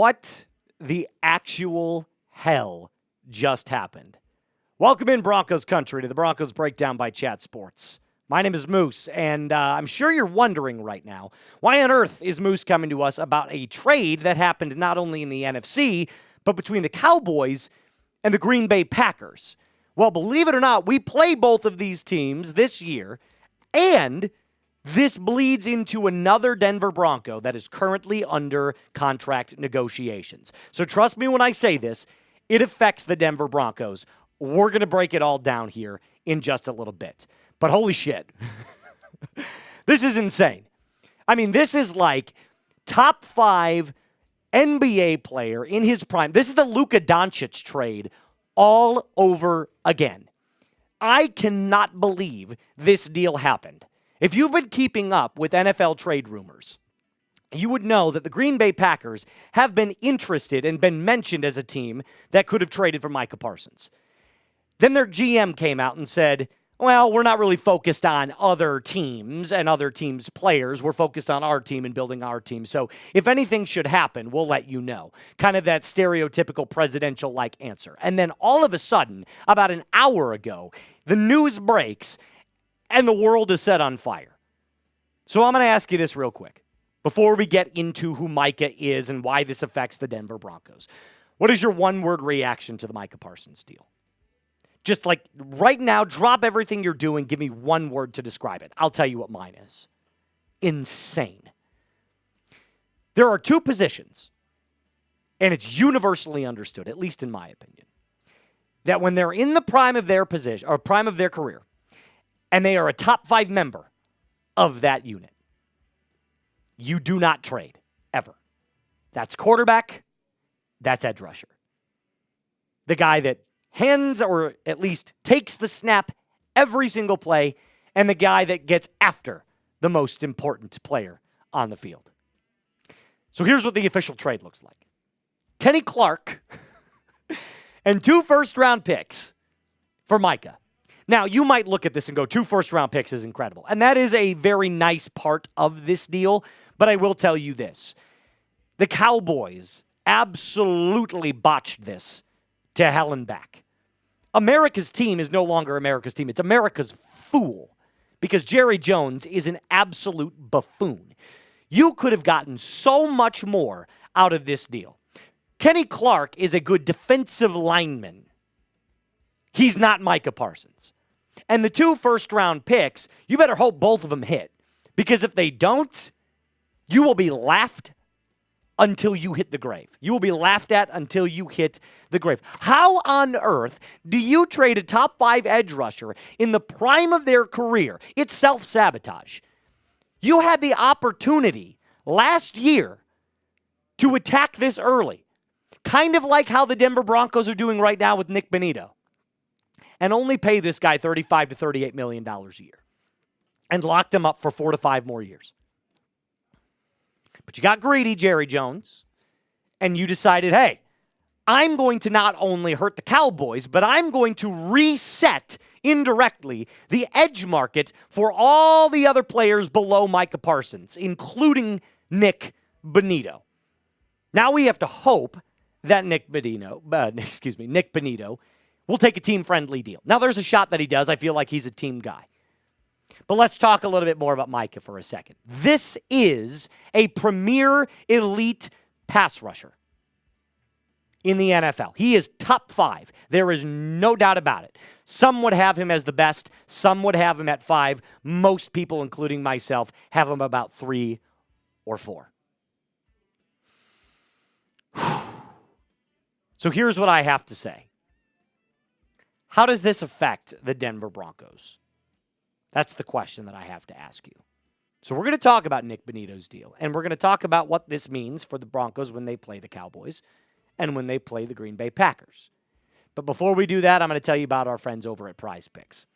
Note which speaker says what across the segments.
Speaker 1: What the actual hell just happened? Welcome in, Broncos country, to the Broncos Breakdown by Chat Sports. My name is Moose, and I'm sure you're wondering right now, why on earth is Moose coming to us about a trade that happened not only in the NFC, but between the Cowboys and the Green Bay Packers? Well, believe it or not, we play both of these teams this year, and this bleeds into another Denver Bronco that is currently under contract negotiations. So trust me when I say this, it affects the Denver Broncos. We're going to break it all down here in just a little bit. But holy shit, this is insane. I mean, this is like top 5 NBA player in his prime. This is the Luka Doncic trade all over again. I cannot believe this deal happened. If you've been keeping up with NFL trade rumors, you would know that the Green Bay Packers have been interested and been mentioned as a team that could have traded for Micah Parsons. Then their GM came out and said, well, we're not really focused on other teams and other teams' players. We're focused on our team and building our team. So if anything should happen, we'll let you know. Kind of that stereotypical presidential-like answer. And then all of a sudden, about an hour ago, the news breaks and the world is set on fire. So I'm going to ask you this real quick before we get into who Micah is and why this affects the Denver Broncos. What is your one-word reaction to the Micah Parsons deal? Just like right now, drop everything you're doing. Give me one word to describe it. I'll tell you what mine is. Insane. There are two positions, and it's universally understood, at least in my opinion, that when they're in the prime of their position or prime of their career, and they are a top 5 member of that unit, you do not trade, ever. That's quarterback, that's edge rusher. The guy that hands or at least takes the snap every single play, and the guy that gets after the most important player on the field. So here's what the official trade looks like. Kenny Clark and 2 first-round picks for Micah. Now, you might look at this and go, 2 first-round picks is incredible. And that is a very nice part of this deal. But I will tell you this. The Cowboys absolutely botched this to hell and back. America's team is no longer America's team. It's America's fool. Because Jerry Jones is an absolute buffoon. You could have gotten so much more out of this deal. Kenny Clark is a good defensive lineman. He's not Micah Parsons. And the 2 first-round picks, you better hope both of them hit. Because if they don't, you will be laughed until you hit the grave. You will be laughed at until you hit the grave. How on earth do you trade a top 5 edge rusher in the prime of their career? It's self-sabotage. You had the opportunity last year to attack this early. Kind of like how the Denver Broncos are doing right now with Nik Bonitto. And only pay this guy $35 to $38 million a year. And locked him up for 4 to 5 more years. But you got greedy, Jerry Jones. And you decided, hey, I'm going to not only hurt the Cowboys, but I'm going to reset indirectly the edge market for all the other players below Micah Parsons, including Nik Bonitto. Now we have to hope that Nik Bonitto will take a team-friendly deal. Now, there's a shot that he does. I feel like he's a team guy. But let's talk a little bit more about Micah for a second. This is a premier elite pass rusher in the NFL. He is top 5. There is no doubt about it. Some would have him as the best. Some would have him at 5. Most people, including myself, have him about 3 or 4. So here's what I have to say. How does this affect the Denver Broncos? That's the question that I have to ask you. So we're going to talk about Nik Bonitto's deal, and we're going to talk about what this means for the Broncos when they play the Cowboys and when they play the Green Bay Packers. But before we do that, I'm going to tell you about our friends over at PrizePicks.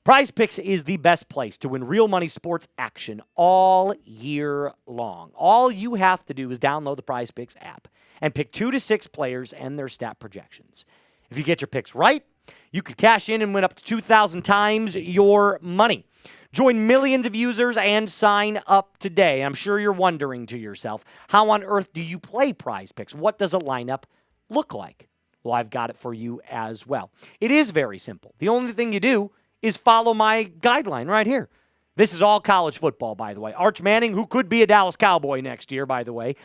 Speaker 1: PrizePicks is the best place to win real money sports action all year long. All you have to do is download the PrizePicks app and pick 2 to 6 players and their stat projections. If you get your picks right, you could cash in and win up to 2,000 times your money. Join millions of users and sign up today. I'm sure you're wondering to yourself, how on earth do you play PrizePicks? What does a lineup look like? Well, I've got it for you as well. It is very simple. The only thing you do is follow my guideline right here. This is all college football, by the way. Arch Manning, who could be a Dallas Cowboy next year, by the way.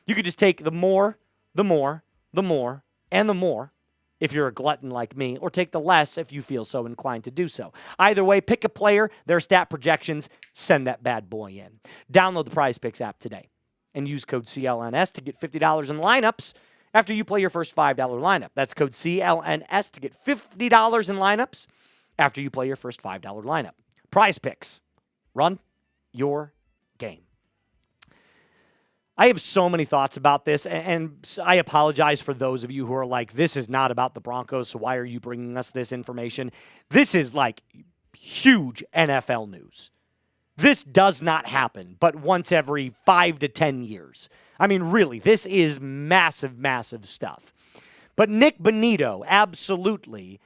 Speaker 1: You could just take the more, and the more, if you're a glutton like me, or take the less if you feel so inclined to do so. Either way, pick a player, their stat projections, send that bad boy in. Download the PrizePicks app today and use code CLNS to get $50 in lineups after you play your first $5 lineup. That's code CLNS to get $50 in lineups after you play your first $5 lineup. PrizePicks. Run your game. I have so many thoughts about this, and I apologize for those of you who are like, this is not about the Broncos, so why are you bringing us this information? This is like huge NFL news. This does not happen but once every 5 to 10 years. I mean, really, this is massive, massive stuff. But Nik Bonitto absolutely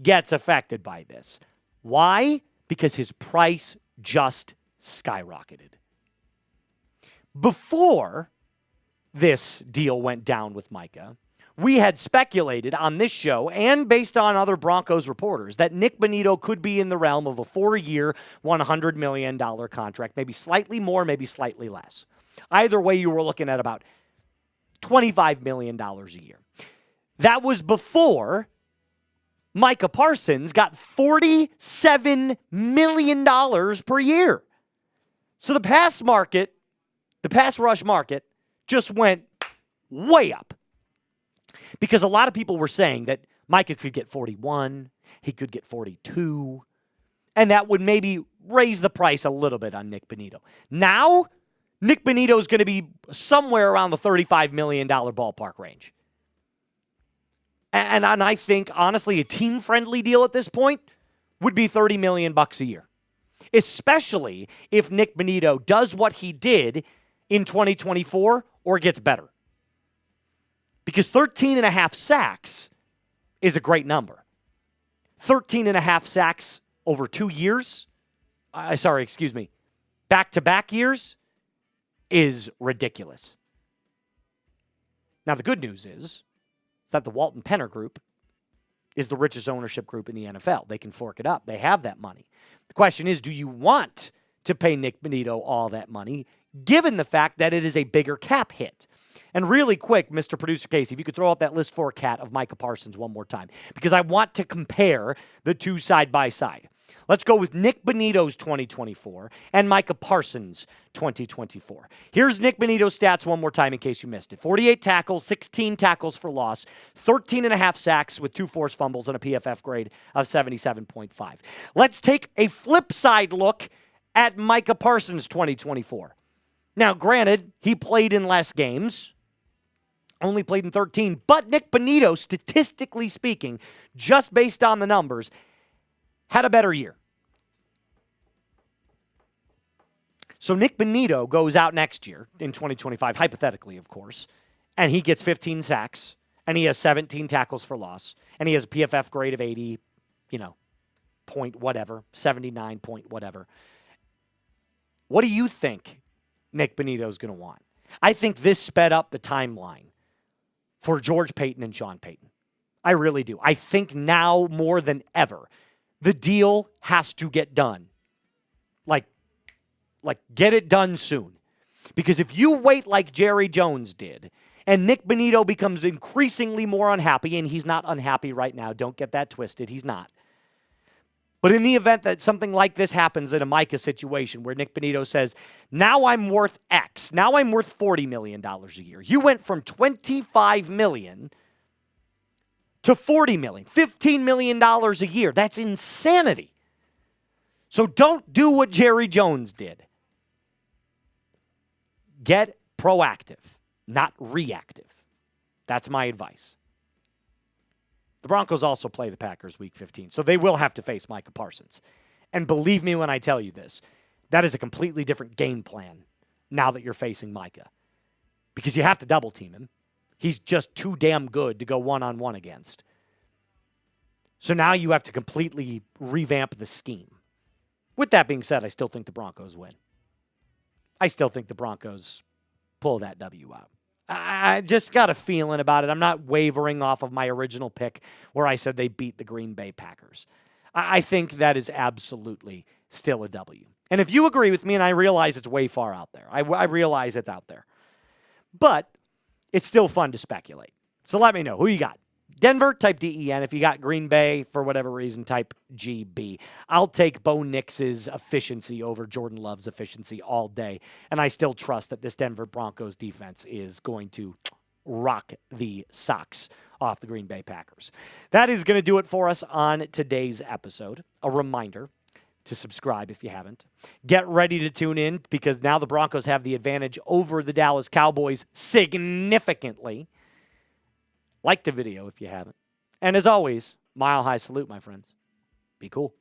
Speaker 1: gets affected by this. Why? Because his price just skyrocketed. Before this deal went down with Micah, we had speculated on this show and based on other Broncos reporters that Nik Bonitto could be in the realm of a 4-year, $100 million contract, maybe slightly more, maybe slightly less. Either way, you were looking at about $25 million a year. That was before Micah Parsons got $47 million per year. So the pass rush market just went way up. Because a lot of people were saying that Micah could get 41, he could get 42, and that would maybe raise the price a little bit on Nik Bonitto. Now, Nik Bonitto is going to be somewhere around the $35 million ballpark range. And I think, honestly, a team-friendly deal at this point would be $30 million a year. Especially if Nik Bonitto does what he did in 2024 or gets better. Because 13.5 sacks is a great number. 13.5 sacks over 2 years, back-to-back years, is ridiculous. Now, the good news is that the Walton Penner Group is the richest ownership group in the NFL. They can fork it up. They have that money. The question is, do you want to pay Nik Bonitto all that money, given the fact that it is a bigger cap hit? And really quick, Mr. Producer Casey, if you could throw up that list for a cat of Micah Parsons one more time, because I want to compare the two side by side. Let's go with Nik Bonitto's 2024 and Micah Parsons' 2024. Here's Nik Bonitto's stats one more time in case you missed it. 48 tackles, 16 tackles for loss, 13.5 sacks with 2 forced fumbles and a PFF grade of 77.5. Let's take a flip side look at Micah Parsons' 2024. Now, granted, he played in less games, only played in 13, but Nik Bonitto, statistically speaking, just based on the numbers, had a better year. So Nik Bonitto goes out next year in 2025, hypothetically, of course, and he gets 15 sacks, and he has 17 tackles for loss, and he has a PFF grade of 80, point whatever, 79 point whatever. What do you think Nik Bonitto is going to want? I think this sped up the timeline for George Paton and Sean Payton. I really do. I think now more than ever, the deal has to get done. Like get it done soon. Because if you wait like Jerry Jones did, and Nik Bonitto becomes increasingly more unhappy, and he's not unhappy right now, don't get that twisted, he's not. But in the event that something like this happens in a Micah situation where Nik Bonitto says, now I'm worth X, now I'm worth $40 million a year. You went from $25 million to $40 million, $15 million a year. That's insanity. So don't do what Jerry Jones did. Get proactive, not reactive. That's my advice. The Broncos also play the Packers Week 15, so they will have to face Micah Parsons. And believe me when I tell you this, that is a completely different game plan now that you're facing Micah. Because you have to double team him. He's just too damn good to go one-on-one against. So now you have to completely revamp the scheme. With that being said, I still think the Broncos win. I still think the Broncos pull that W out. I just got a feeling about it. I'm not wavering off of my original pick where I said they beat the Green Bay Packers. I think that is absolutely still a W. And if you agree with me, and I realize it's way far out there, I realize it's out there, but it's still fun to speculate. So let me know. Who you got? Denver, type DEN. If you got Green Bay, for whatever reason, type GB. I'll take Bo Nix's efficiency over Jordan Love's efficiency all day, and I still trust that this Denver Broncos defense is going to rock the socks off the Green Bay Packers. That is going to do it for us on today's episode. A reminder to subscribe if you haven't. Get ready to tune in because now the Broncos have the advantage over the Dallas Cowboys significantly. Like the video if you haven't. And as always, mile high salute, my friends. Be cool.